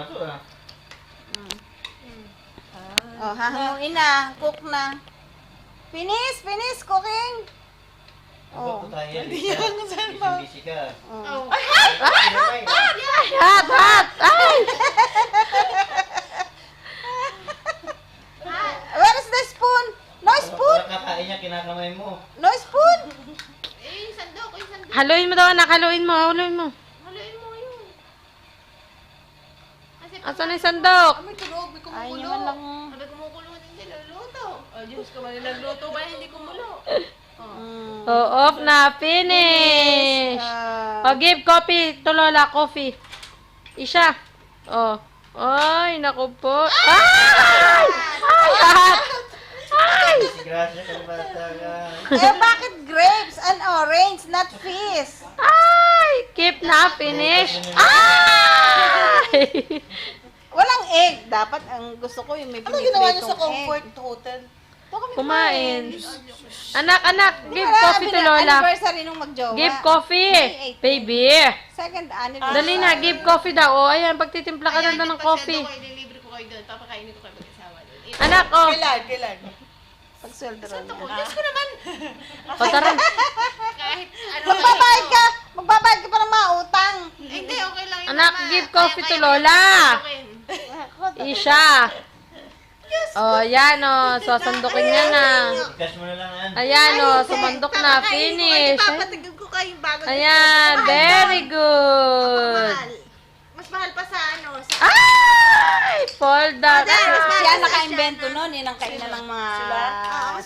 naman to ah. Oh, hahanguin na. Cook na. Finish! Finish cooking! Oh. Hindi yan, saan ba? Busy ka. Oh. Hot, hot! Ay! Where is the spoon? No spoon! Wala kakain niya, kinakamay mo. No spoon! Yung sandok, yung sandok. Haluin mo daw, anak. Haluin mo, haluin mo. Haluin mo yun. Kasi Asan na yung sandok? may tulog, may Ay, kumukulo. naman lang. Sabi kumukulo hindi luluto. Oh, Diyos ko, nagluto ba hindi kumulo? Mm. Oh, off na. Finish! Oh, give coffee to Lola. Coffee. Isha. Oh. Ay, naku po. Ay! Ay, hot! Ay! Si Gracia, kalbata ka. Eh, bakit grapes and orange, not fish? Ay! Keep na. Finish. Ay! Walang egg. Dapat ang gusto ko yung may Ano ginawa niyo sa pinipritong comfort egg. hotel? Kumain. Anak, anak. Di Give ba, coffee to Lola. Anniversary nung magjowa. Give coffee. Baby. Second anniversary. Dali na. Give coffee daw. Oh, ayan. Pagtitimpla ka na ng coffee. Ililibre ko kayo doon. Papakainin ko kayo mag-asawa doon. Anak, oh. Kailan? Pag-sweldo ron. Diyos ko naman. O, tara. Kahit ano. Magbabayad ka! Magbabayad ka pa ng mga utang. Hindi, okay lang yun. Anak, Mama. give coffee to Kaya- Lola. kaya- Isha. Oh, ayan, oh. So, sandukin niya na. Ikas mo na lang yan. Ayan, oh. Sumandok na. Finish. Papatigil ko kayo bago. Ayan. Very good. Mas mahal pa sa ano. Sa Ay! Fold that. Siya naka-invento nun. Yun ang kainan ng mga... mas